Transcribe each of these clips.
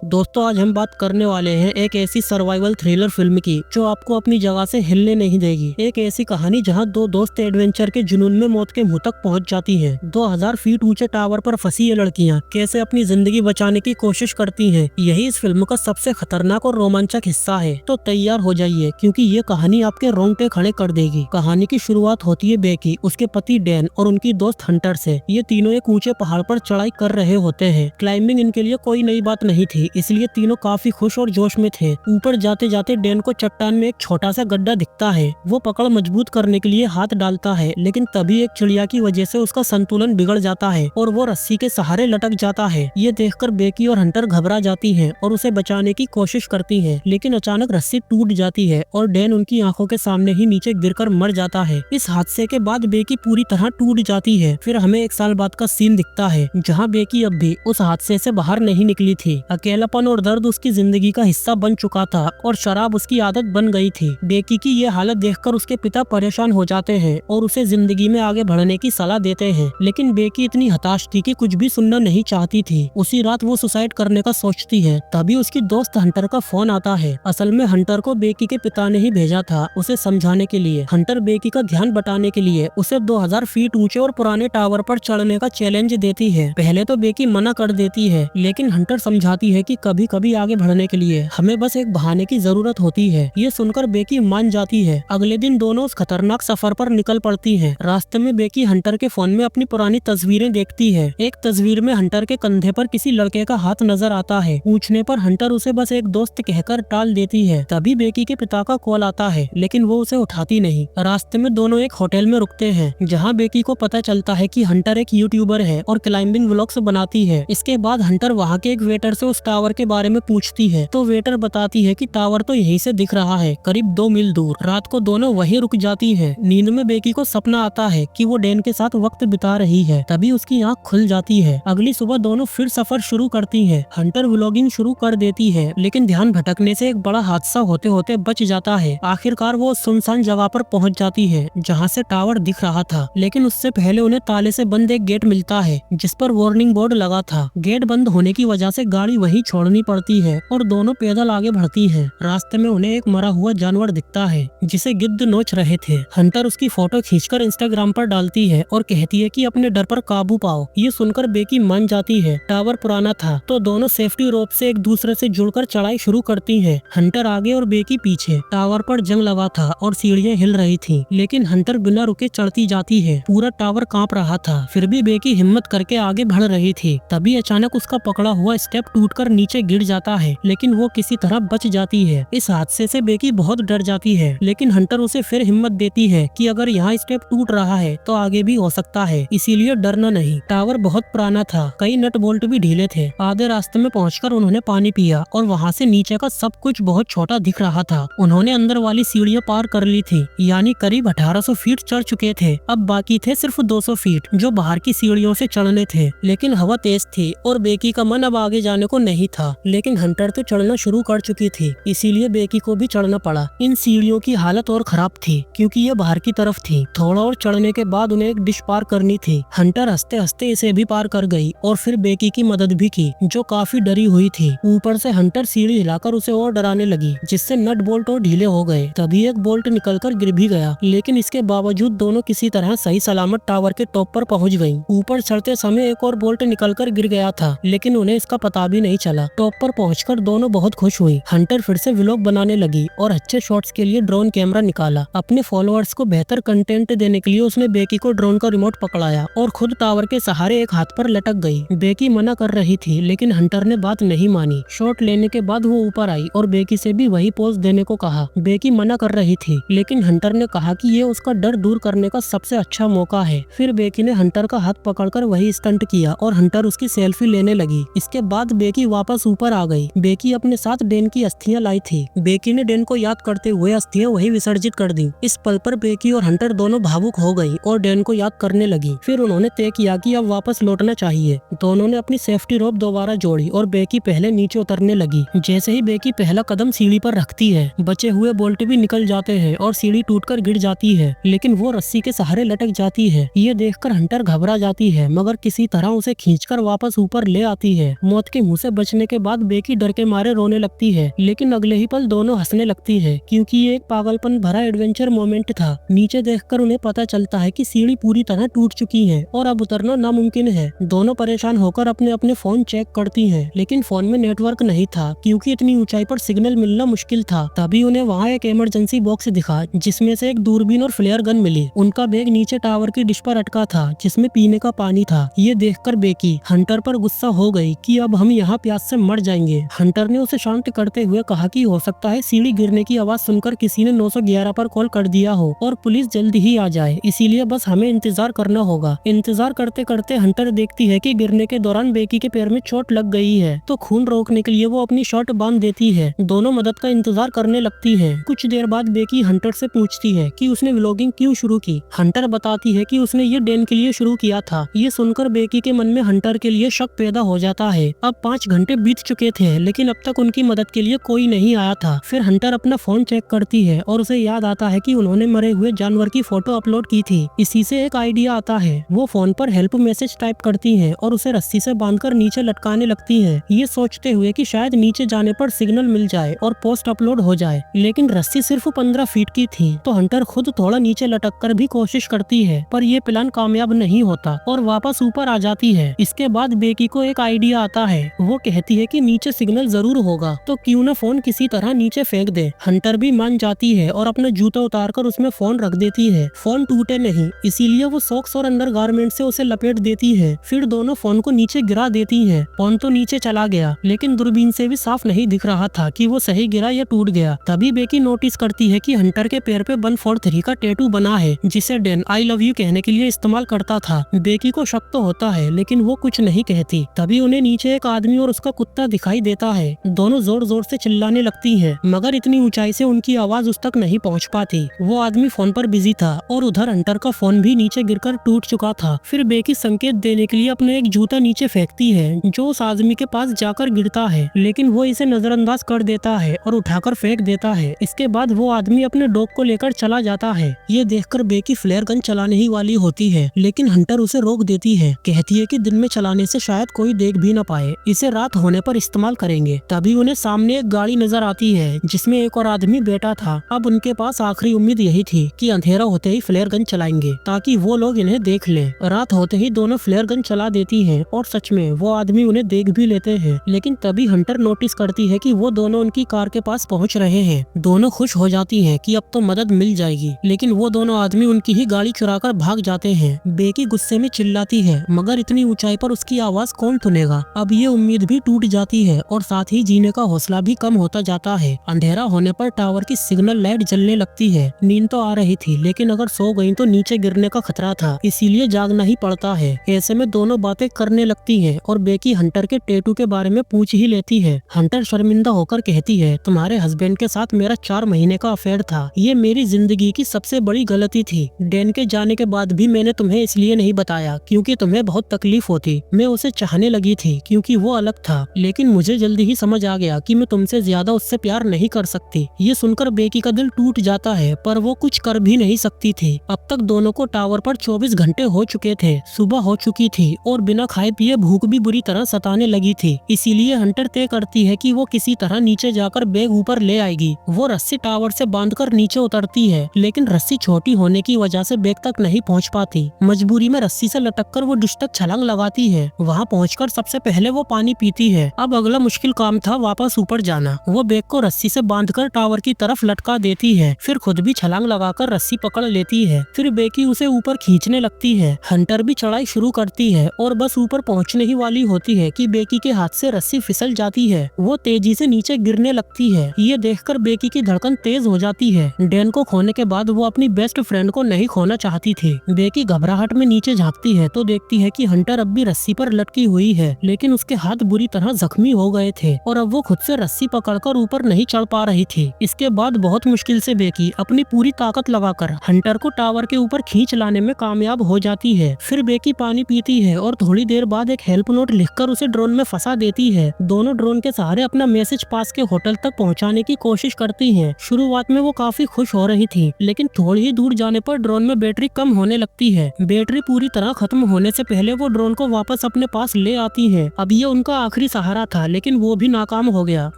दोस्तों आज हम बात करने वाले हैं एक ऐसी सर्वाइवल थ्रिलर फिल्म की जो आपको अपनी जगह से हिलने नहीं देगी। एक ऐसी कहानी जहां दो दोस्त एडवेंचर के जुनून में मौत के मुंह तक पहुंच जाती हैं। 2000 फीट ऊंचे टावर पर फंसी ये लड़कियां कैसे अपनी जिंदगी बचाने की कोशिश करती हैं, यही इस फिल्म का सबसे खतरनाक और रोमांचक हिस्सा है। तो तैयार हो जाइए क्योंकि ये कहानी आपके रोंगटे खड़े कर देगी। कहानी की शुरुआत होती है बेकी, उसके पति डैन और उनकी दोस्त हंटर से। ये तीनों एक ऊंचे पहाड़ पर चढ़ाई कर रहे होते हैं। क्लाइंबिंग इनके लिए कोई नई बात नहीं थी, इसलिए तीनों काफी खुश और जोश में थे। ऊपर जाते जाते डैन को चट्टान में एक छोटा सा गड्ढा दिखता है। वो पकड़ मजबूत करने के लिए हाथ डालता है, लेकिन तभी एक चिड़िया की वजह से उसका संतुलन बिगड़ जाता है और वो रस्सी के सहारे लटक जाता है। ये देखकर बेकी और हंटर घबरा जाती हैं और उसे बचाने की कोशिश करती हैं, लेकिन अचानक रस्सी टूट जाती है और डैन उनकी आंखों के सामने ही नीचे गिरकर मर जाता है। इस हादसे के बाद बेकी पूरी तरह टूट जाती है। फिर हमें एक साल बाद का सीन दिखता है जहाँ बेकी अब भी उस हादसे से बाहर नहीं निकली थी। अकेलापन और दर्द उसकी जिंदगी का हिस्सा बन चुका था और शराब उसकी आदत बन गई थी। बेकी की ये हालत देखकर उसके पिता परेशान हो जाते हैं और उसे जिंदगी में आगे बढ़ने की सलाह देते हैं, लेकिन बेकी इतनी हताश थी कि कुछ भी सुनना नहीं चाहती थी। उसी रात वो सुसाइड करने का सोचती है। तभी उसकी दोस्त हंटर का फोन आता है। असल में हंटर को बेकी के पिता ने ही भेजा था उसे समझाने के लिए। हंटर बेकी का ध्यान बटाने के लिए उसे 2000 फीट ऊंचे और पुराने टावर पर चढ़ने का चैलेंज देती है। पहले तो बेकी मना कर देती है, लेकिन हंटर समझाती है कि कभी कभी आगे बढ़ने के लिए हमें बस एक बहाने की जरूरत होती है। ये सुनकर बेकी मान जाती है। अगले दिन दोनों उस खतरनाक सफर पर निकल पड़ती हैं। रास्ते में बेकी हंटर के फोन में अपनी पुरानी तस्वीरें देखती है। एक तस्वीर में हंटर के कंधे पर किसी लड़के का हाथ नजर आता है। पूछने पर हंटर उसे बस एक दोस्त कहकर टाल देती है। तभी बेकी के पिता का कॉल आता है, लेकिन वो उसे उठाती नहीं। रास्ते में दोनों एक होटल में रुकते हैं, जहाँ बेकी को पता चलता है कि हंटर एक यूट्यूबर है और क्लाइंबिंग व्लॉग्स बनाती है। इसके बाद हंटर वहाँ के एक वेटर से उस टावर के बारे में पूछती है, तो वेटर बताती है कि टावर तो यहीं से दिख रहा है, करीब 2 मील दूर। रात को दोनों वहीं रुक जाती है। नींद में बेकी को सपना आता है कि वो डैन के साथ वक्त बिता रही है। तभी उसकी आंख खुल जाती है। अगली सुबह दोनों फिर सफर शुरू करती है। हंटर व्लॉगिंग शुरू कर देती है, लेकिन ध्यान भटकने से एक बड़ा हादसा होते होते बच जाता है। आखिरकार वो सुनसान जगह पर पहुंच जाती है जहां से टावर दिख रहा था, लेकिन उससे पहले उन्हें ताले से बंद एक गेट मिलता है जिस पर वार्निंग बोर्ड लगा था। गेट बंद होने की वजह से गाड़ी वहीं छोड़नी पड़ती है और दोनों पैदल आगे बढ़ती हैं। रास्ते में उन्हें एक मरा हुआ जानवर दिखता है जिसे गिद्ध नोच रहे थे। हंटर उसकी फोटो खींचकर इंस्टाग्राम पर डालती है और कहती है कि अपने डर पर काबू पाओ। ये सुनकर बेकी मान जाती है। टावर पुराना था तो दोनों सेफ्टी रोप से एक दूसरे से जुड़कर चढ़ाई शुरू करती हैं। हंटर आगे और बेकी पीछे। टावर पर जंग लगा था और सीढ़ियां हिल रही थी, लेकिन हंटर बिना रुके चढ़ती जाती है। पूरा टावर कांप रहा था, फिर भी बेकी हिम्मत करके आगे बढ़ रही थी। तभी अचानक उसका पकड़ा हुआ स्टेप टूटकर नीचे गिर जाता है, लेकिन वो किसी तरह बच जाती है। इस हादसे से बेकी बहुत डर जाती है, लेकिन हंटर उसे फिर हिम्मत देती है कि अगर यहाँ स्टेप टूट रहा है तो आगे भी हो सकता है, इसीलिए डरना नहीं। टावर बहुत पुराना था, कई नट बोल्ट भी ढीले थे। आधे रास्ते में पहुंचकर उन्होंने पानी पिया और वहाँ से नीचे का सब कुछ बहुत छोटा दिख रहा था। उन्होंने अंदर वाली सीढ़ियाँ पार कर ली थी, यानी करीब 1800 फीट चढ़ चुके थे। अब बाकी थे सिर्फ 200 फीट जो बाहर की सीढ़ियों से चढ़ने थे, लेकिन हवा तेज थी और बेकी का मन अब आगे जाने को नहीं था। लेकिन हंटर तो चढ़ना शुरू कर चुकी थी, इसीलिए बेकी को भी चढ़ना पड़ा। इन सीढ़ियों की हालत और खराब थी क्योंकि ये बाहर की तरफ थी। थोड़ा और चढ़ने के बाद उन्हें एक डिश पार करनी थी। हंटर हंसते हंसते इसे भी पार कर गई और फिर बेकी की मदद भी की, जो काफी डरी हुई थी। ऊपर से हंटर सीढ़ी हिलाकर उसे और डराने लगी, जिससे नट बोल्ट और ढीले हो गए। तभी एक बोल्ट निकलकर गिर भी गया, लेकिन इसके बावजूद दोनों किसी तरह सही सलामत टावर के टॉप पर पहुंच गईं। ऊपर चढ़ते समय एक और बोल्ट निकलकर गिर गया था, लेकिन उन्हें इसका पता भी नहीं चला। टॉप पर पहुंचकर दोनों बहुत खुश हुई। हंटर फिर से व्लॉग बनाने लगी और अच्छे शॉट्स के लिए ड्रोन कैमरा निकाला। अपने फॉलोअर्स को बेहतर कंटेंट देने के लिए उसने बेकी को ड्रोन का रिमोट पकड़ाया और खुद टावर के सहारे एक हाथ पर लटक गई। बेकी मना कर रही थी, लेकिन हंटर ने बात नहीं मानी। शॉट लेने के बाद वो ऊपर आई और बेकी से भी वही पोज देने को कहा। बेकी मना कर रही थी, लेकिन हंटर ने कहा कि ये उसका डर दूर करने का सबसे अच्छा मौका है। फिर बेकी ने हंटर का हाथ पकड़कर वही स्टंट किया और हंटर उसकी सेल्फी लेने लगी। इसके बाद बेकी वापस ऊपर आ गई। बेकी अपने साथ डैन की अस्थियां लाई थी। बेकी ने डैन को याद करते हुए अस्थियां वही विसर्जित कर दी। इस पल पर बेकी और हंटर दोनों भावुक हो गई और डैन को याद करने लगी। फिर उन्होंने तय किया कि अब वापस लौटना चाहिए। दोनों ने अपनी सेफ्टी रोप दोबारा जोड़ी और बेकी पहले नीचे उतरने लगी। जैसे ही बेकी पहला कदम सीढ़ी पर रखती है, बचे हुए बोल्ट भी निकल जाते हैं और सीढ़ी टूटकर गिर जाती है, लेकिन वो रस्सी के सहारे लटक जाती है। ये देखकर हंटर घबरा जाती है, मगर किसी तरह उसे खींचकर वापस ऊपर ले आती है। मौत के मुंह से बचने पहुंचने के बाद बेकी डर के मारे रोने लगती है, लेकिन अगले ही पल दोनों हंसने लगती है क्योंकि ये एक पागलपन भरा एडवेंचर मोमेंट था। नीचे देखकर उन्हें पता चलता है कि सीढ़ी पूरी तरह टूट चुकी है और अब उतरना नामुमकिन है। दोनों परेशान होकर अपने अपने फोन चेक करती हैं, लेकिन फोन में नेटवर्क नहीं था क्योंकि इतनी ऊंचाई पर सिग्नल मिलना मुश्किल था। तभी उन्हें वहाँ एक इमरजेंसी बॉक्स दिखा जिसमें से एक दूरबीन और फ्लेयर गन मिली। उनका बैग नीचे टावर की डिश पर अटका था जिसमें पीने का पानी था। ये देखकर बेकी हंटर पर गुस्सा हो गई कि अब हम यहाँ प्यास से मर जाएंगे। हंटर ने उसे शांत करते हुए कहा कि हो सकता है सीढ़ी गिरने की आवाज सुनकर किसी ने 911 पर कॉल कर दिया हो और पुलिस जल्दी ही आ जाए, इसीलिए बस हमें इंतजार करना होगा। इंतजार करते करते हंटर देखती है कि गिरने के दौरान बेकी के पैर में चोट लग गई है, तो खून रोकने के लिए वो अपनी शर्ट बांध देती है। दोनों मदद का इंतजार करने लगती है। कुछ देर बाद बेकी हंटर से पूछती है कि उसने व्लॉगिंग क्यों शुरू की। हंटर बताती है कि उसने ये डैन के लिए शुरू किया था। ये सुनकर बेकी के मन में हंटर के लिए शक पैदा हो जाता है। अब 5 घंटे बीत चुके थे लेकिन अब तक उनकी मदद के लिए कोई नहीं आया था। फिर हंटर अपना फोन चेक करती है और उसे याद आता है कि उन्होंने मरे हुए जानवर की फोटो अपलोड की थी। इसी से एक आइडिया आता है। वो फोन पर हेल्प मैसेज टाइप करती है और उसे रस्सी से बांधकर नीचे लटकाने लगती है, ये सोचते हुए कि शायद नीचे जाने पर सिग्नल मिल जाए और पोस्ट अपलोड हो जाए। लेकिन रस्सी सिर्फ 15 फीट की थी, तो हंटर खुद थोड़ा नीचे लटक कर भी कोशिश करती है, पर ये प्लान कामयाब नहीं होता और वापस ऊपर आ जाती है। इसके बाद बेकी को एक आइडिया आता है। वो कहती है कि नीचे सिग्नल जरूर होगा, तो क्यों न फोन किसी तरह नीचे फेंक दे। हंटर भी मान जाती है और अपना जूता उतारकर उसमें फोन रख देती है। फोन टूटे नहीं, इसीलिए वो सॉक्स और अंडर गारमेंट से उसे लपेट देती है। फिर दोनों फोन को नीचे गिरा देती है। फोन तो नीचे चला गया, लेकिन दूरबीन से भी साफ नहीं दिख रहा था कि वो सही गिरा या टूट गया। तभी बेकी नोटिस करती है कि हंटर के पैर पे 143 का टैटू बना है, जिसे डैन आई लव यू कहने के लिए इस्तेमाल करता था। बेकी को शक तो होता है, लेकिन वो कुछ नहीं कहती। तभी उन्हें नीचे एक आदमी और उसका कुत्ता दिखाई देता है। दोनों जोर जोर से चिल्लाने लगती है, मगर इतनी ऊंचाई से उनकी आवाज उस तक नहीं पहुंच पाती। वो आदमी फोन पर बिजी था और उधर हंटर का फोन भी नीचे गिरकर टूट चुका था। फिर बेकी संकेत देने के लिए अपना एक जूता नीचे फेंकती है, जो उस आदमी के पास जाकर गिरता है, लेकिन वो इसे नजरअंदाज कर देता है और उठाकर फेंक देता है। इसके बाद वो आदमी अपने डॉग को लेकर चला जाता है। ये देखकर बेकी फ्लेयर गन चलाने ही वाली होती है, लेकिन हंटर उसे रोक देती है। कहती है कि दिन में चलाने से शायद कोई देख भी न पाए, इसे रात होने पर इस्तेमाल करेंगे। तभी उन्हें सामने एक गाड़ी नजर आती है जिसमें एक और आदमी बैठा था। अब उनके पास आखिरी उम्मीद यही थी कि अंधेरा होते ही फ्लेयर गन चलाएंगे ताकि वो लोग इन्हें देख लें। रात होते ही दोनों फ्लेयर गन चला देती हैं और सच में वो आदमी उन्हें देख भी लेते हैं। लेकिन तभी हंटर नोटिस करती है कि वो दोनों उनकी कार के पास पहुंच रहे हैं। दोनों खुश हो जाती हैं कि अब तो मदद मिल जाएगी, लेकिन वो दोनों आदमी उनकी ही गाड़ी चुराकर भाग जाते हैं। बेकी गुस्से में चिल्लाती है, मगर इतनी ऊंचाई पर उसकी आवाज कौन सुनेगा। अब ये उम्मीद भी टूट जाती है और साथ ही जीने का हौसला भी कम होता जाता है। अंधेरा होने पर टावर की सिग्नल लाइट जलने लगती है। नींद तो आ रही थी, लेकिन अगर सो गई तो नीचे गिरने का खतरा था, इसीलिए जागना ही पड़ता है। ऐसे में दोनों बातें करने लगती है और बेकी हंटर के टैटू के बारे में पूछ ही लेती है। हंटर शर्मिंदा होकर कहती है, तुम्हारे हस्बैंड के साथ मेरा 4 महीने का अफेयर था। ये मेरी जिंदगी की सबसे बड़ी गलती थी। डैन के जाने के बाद भी मैंने तुम्हें इसलिए नहीं बताया क्योंकि तुम्हें बहुत तकलीफ होती। मैं उसे चाहने लगी थी क्योंकि वो अलग था, लेकिन मुझे जल्दी ही समझ आ गया कि मैं तुमसे ज्यादा उससे प्यार नहीं कर सकती। ये सुनकर बेकी का दिल टूट जाता है, पर वो कुछ कर भी नहीं सकती थी। अब तक दोनों को टावर पर 24 घंटे हो चुके थे। सुबह हो चुकी थी और बिना खाए पिए भूख भी बुरी तरह सताने लगी थी। इसीलिए हंटर तय करती है कि वो किसी तरह नीचे जाकर बैग ऊपर ले आएगी। वो रस्सी टावर से बांधकर नीचे उतरती है, लेकिन रस्सी छोटी होने की वजह से बैग तक नहीं पहुंच पाती। मजबूरी में रस्सी से लटककर वो डिश तक छलांग लगाती है। वहां पहुंचकर सबसे पहले वो पानी पीती है। अब अगला मुश्किल काम था वापस ऊपर जाना। वो बैग को रस्सी से बांधकर टावर की तरफ लटका देती है, फिर खुद भी छलांग लगाकर रस्सी पकड़ लेती है। फिर बेकी उसे ऊपर खींचने लगती है। हंटर भी चढ़ाई शुरू करती है और बस ऊपर पहुंचने ही वाली होती है कि बेकी के हाथ से रस्सी फिसल जाती है। वो तेजी से नीचे गिरने लगती है। ये देखकर बेकी की धड़कन तेज हो जाती है। डैन को खोने के बाद वो अपनी बेस्ट फ्रेंड को नहीं खोना चाहती थी। बेकी घबराहट में नीचे झांकती है तो देखती है कि हंटर अब भी रस्सी पर लटकी हुई है, लेकिन उसके हाथ बुरी तरह जख्मी हो गए थे और अब वो खुद से रस्सी पकड़कर ऊपर नहीं चढ़ पा रही थी। इसके बाद बहुत मुश्किल से बेकी अपनी पूरी ताकत लगाकर हंटर को टावर के ऊपर खींच लाने में कामयाब हो जाती है। फिर बेकी पानी पीती है और थोड़ी देर बाद एक हेल्प नोट लिखकर उसे ड्रोन में फंसा देती है। दोनों ड्रोन के सहारे अपना मैसेज पास के होटल तक पहुंचाने की कोशिश करती हैं। शुरुआत में वो काफी खुश हो रही थी, लेकिन थोड़ी ही दूर जाने पर ड्रोन में बैटरी कम होने लगती है। बैटरी पूरी तरह खत्म होने से पहले वो ड्रोन को वापस अपने पास ले आती है। अब ये उनका आखिरी आखिरी सहारा था, लेकिन वो भी नाकाम हो गया।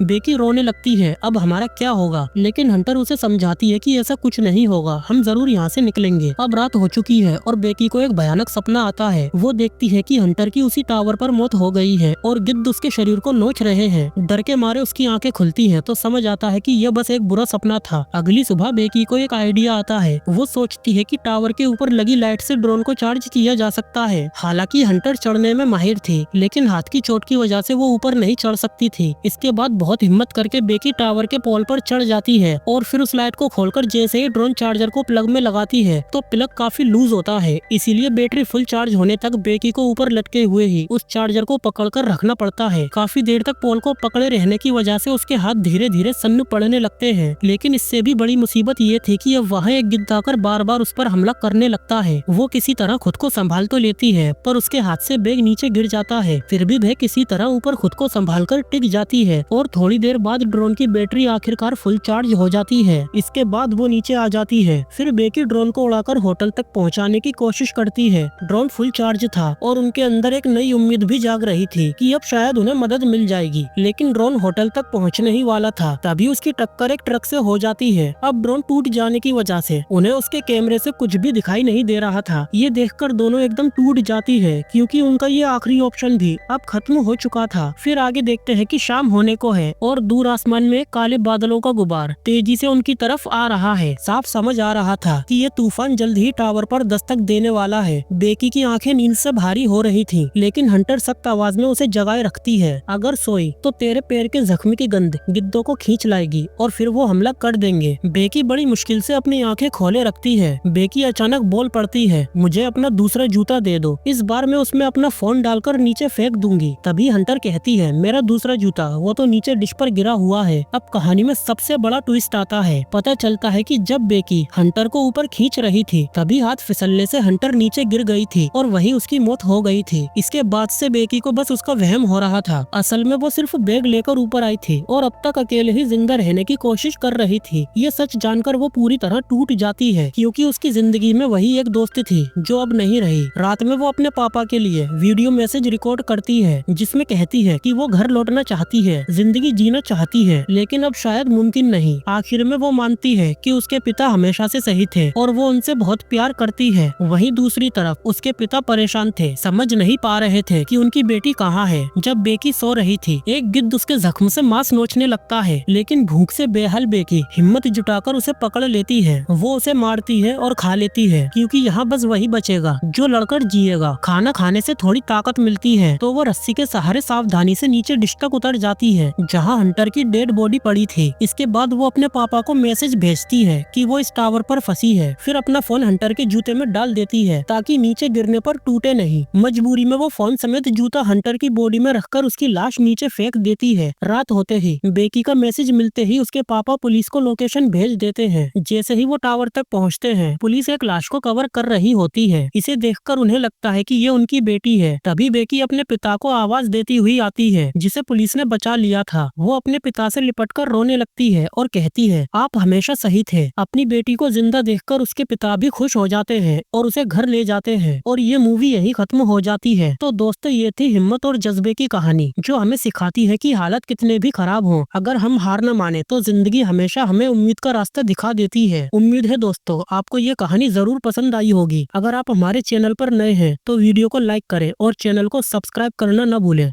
बेकी रोने लगती है, अब हमारा क्या होगा? लेकिन हंटर उसे समझाती है कि ऐसा कुछ नहीं होगा, हम जरूर यहाँ से निकलेंगे। अब रात हो चुकी है और बेकी को एक भयानक सपना आता है। वो देखती है कि हंटर की उसी टावर पर मौत हो गई है और गिद्ध उसके शरीर को नोच रहे हैं। डर के मारे उसकी आंखें खुलती हैं तो समझ आता है कि यह बस एक बुरा सपना था। अगली सुबह बेकी को एक आइडिया आता है। वो सोचती है कि टावर के ऊपर लगी लाइट से ड्रोन को चार्ज किया जा सकता है। हालांकि हंटर चढ़ने में माहिर थी, लेकिन हाथ की चोट की वजह से वो ऊपर नहीं चढ़ सकती थी। इसके बाद बहुत हिम्मत करके बेकी टावर के पोल पर चढ़ जाती है और फिर उस लाइट को खोलकर जैसे ही ड्रोन चार्जर को प्लग में लगाती है तो प्लग काफी लूज होता है, इसीलिए बैटरी फुल चार्ज होने तक बेकी को ऊपर लटके हुए ही उस चार्जर को पकड़कर रखना पड़ता है। काफी देर तक पोल को पकड़े रहने की वजह से उसके हाथ धीरे धीरे सन्न पड़ने लगते हैं। लेकिन इससे भी बड़ी मुसीबत ये थी कि अब वहाँ एक गिद्ध आकर बार बार उस पर हमला करने लगता है। वो किसी तरह खुद को संभाल तो लेती है, पर उसके हाथ से बैग नीचे गिर जाता है। फिर भी वह किसी तरह ऊपर खुद को संभालकर टिक जाती है और थोड़ी देर बाद ड्रोन की बैटरी आखिरकार फुल चार्ज हो जाती है। इसके बाद वो नीचे आ जाती है। फिर बेकी ड्रोन को उड़ाकर होटल तक पहुंचाने की कोशिश करती है। ड्रोन फुल चार्ज था और उनके अंदर एक नई उम्मीद भी जाग रही थी कि अब शायद उन्हें मदद मिल जाएगी। लेकिन ड्रोन होटल तक पहुंचने ही वाला था, तभी उसकी टक्कर एक ट्रक से हो जाती है। अब ड्रोन टूट जाने की वजह से उन्हें उसके कैमरे से कुछ भी दिखाई नहीं दे रहा था। ये देखकर दोनों एकदम टूट जाती है, क्योंकि उनका ये आखिरी ऑप्शन भी अब खत्म हो चुका था। फिर आगे देखते हैं कि शाम होने को है और दूर आसमान में काले बादलों का गुबार तेजी से उनकी तरफ आ रहा है। साफ समझ आ रहा था कि ये तूफान जल्द ही टावर पर दस्तक देने वाला है। बेकी की आंखें नींद से भारी हो रही थी, लेकिन हंटर सख्त आवाज में उसे जगाए रखती है। अगर सोई तो तेरे पैर के जख्म की गंध गिद्धों को खींच लाएगी और फिर वो हमला कर देंगे। बेकी बड़ी मुश्किल से अपनी आंखें खोले रखती है। बेकी अचानक बोल पड़ती है, मुझे अपना दूसरा जूता दे दो, इस बार मैं उसमें अपना फोन डालकर नीचे फेंक दूंगी। तभी हंटर कहती है, मेरा दूसरा जूता वो तो नीचे डिश पर गिरा हुआ है। अब कहानी में सबसे बड़ा ट्विस्ट आता है। पता चलता है कि जब बेकी हंटर को ऊपर खींच रही थी, तभी हाथ फिसलने से हंटर नीचे गिर गई थी और वहीं उसकी मौत हो गई थी। इसके बाद से बेकी को बस उसका वहम हो रहा था। असल में वो सिर्फ बैग लेकर ऊपर आई थी और अब तक अकेले ही जिंदा रहने की कोशिश कर रही थी। ये सच जानकर वो पूरी तरह टूट जाती है, क्योंकि उसकी जिंदगी में वही एक दोस्त थी जो अब नहीं रही। रात में वो अपने पापा के लिए वीडियो मैसेज रिकॉर्ड करती है, जिसमें कहती है कि वो घर लौटना चाहती है, जिंदगी जीना चाहती है, लेकिन अब शायद मुमकिन नहीं। आखिर में वो मानती है कि उसके पिता हमेशा से सही थे और वो उनसे बहुत प्यार करती है। वहीं दूसरी तरफ उसके पिता परेशान थे, समझ नहीं पा रहे थे कि उनकी बेटी कहाँ है। जब बेकी सो रही थी, एक गिद्ध उसके जख्म से मांस नोचने लगता है, लेकिन भूख से बेहाल बेकी हिम्मत जुटाकर उसे पकड़ लेती है। वो उसे मारती है और खा लेती है, क्योंकि यहाँ बस वही बचेगा जो लड़कर जिएगा। खाना खाने से थोड़ी ताकत मिलती है तो वो रस्सी के सहारे सावधानी से नीचे डिश तक उतर जाती है, जहाँ हंटर की डेड बॉडी पड़ी थी। इसके बाद वो अपने पापा को मैसेज भेजती है कि वो इस टावर पर फंसी है। फिर अपना फोन हंटर के जूते में डाल देती है ताकि नीचे गिरने पर टूटे नहीं। मजबूरी में वो फोन समेत जूता हंटर की बॉडी में रखकर उसकी लाश नीचे फेंक देती है। रात होते ही बेकी का मैसेज मिलते ही उसके पापा पुलिस को लोकेशन भेज देते हैं। जैसे ही वो टावर तक पहुंचते हैं, पुलिस एक लाश को कवर कर रही होती है। इसे देखकर उन्हें लगता है कि ये उनकी बेटी है। तभी बेकी अपने पिता को आवाज देती हुई आती है, जिसे पुलिस ने बचा लिया था। वो अपने पिता से लिपटकर रोने लगती है और कहती है, आप हमेशा सही थे। अपनी बेटी को जिंदा देखकर उसके पिता भी खुश हो जाते हैं और उसे घर ले जाते हैं और ये मूवी यही खत्म हो जाती है। तो दोस्तों, ये थी हिम्मत और जज्बे की कहानी, जो हमें सिखाती है कि हालत कितने भी खराब हों, अगर हम हार न माने तो जिंदगी हमेशा हमें उम्मीद का रास्ता दिखा देती है। उम्मीद है दोस्तों आपको ये कहानी जरूर पसंद आई होगी। अगर आप हमारे चैनल पर नए हैं तो वीडियो को लाइक करें और चैनल को सब्सक्राइब करना न भूलें।